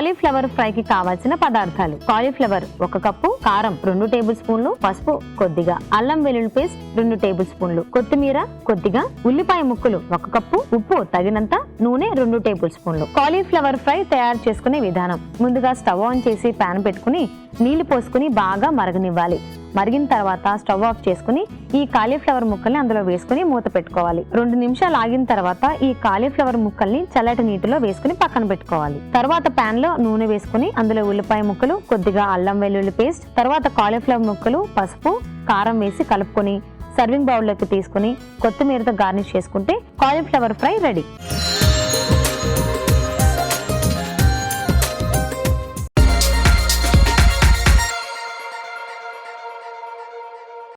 Cauliflower ఫ్రైకి కావాల్సిన పదార్థాలు: కాలీఫ్లవర్ 1 కప్పు, కారం 2 టేబుల్ స్పూన్లు, పసుపు కొద్దిగా, అల్లం వెల్లుల్లి పేస్ట్ 2 టేబుల్ స్పూన్లు, కొత్తిమీర కొద్దిగా, ఉల్లిపాయ ముక్కలు 1 కప్పు, ఉప్పు తగినంత, నూనె 2 టేబుల్ స్పూన్లు. కాలీఫ్లవర్ ఫ్రై తయారు చేసుకునే విధానం: ముందుగా స్టవ్ ఆన్ చేసి పాన్ పెట్టుకుని నీళ్లు పోసుకుని బాగా మరగనివ్వాలి. మరిగిన తర్వాత స్టవ్ ఆఫ్ చేసుకుని ఈ కాలీఫ్లవర్ ముక్కల్ని అందులో వేసుకుని మూత పెట్టుకోవాలి. 2 నిమిషాలు ఆగిన తర్వాత ఈ కాలీఫ్లవర్ ముక్కల్ని చల్లటి నీటిలో వేసుకుని పక్కన పెట్టుకోవాలి. తర్వాత పాన్ లో నూనె వేసుకుని అందులో ఉల్లిపాయ ముక్కలు, కొద్దిగా అల్లం వెల్లుల్లి పేస్ట్, తర్వాత కాలీఫ్లవర్ ముక్కలు, పసుపు, కారం వేసి కలుపుకొని సర్వింగ్ బౌల్ లోకి తీసుకుని కొత్తిమీరతో గార్నిష్ చేసుకుంటే కాలీఫ్లవర్ ఫ్రై రెడీ.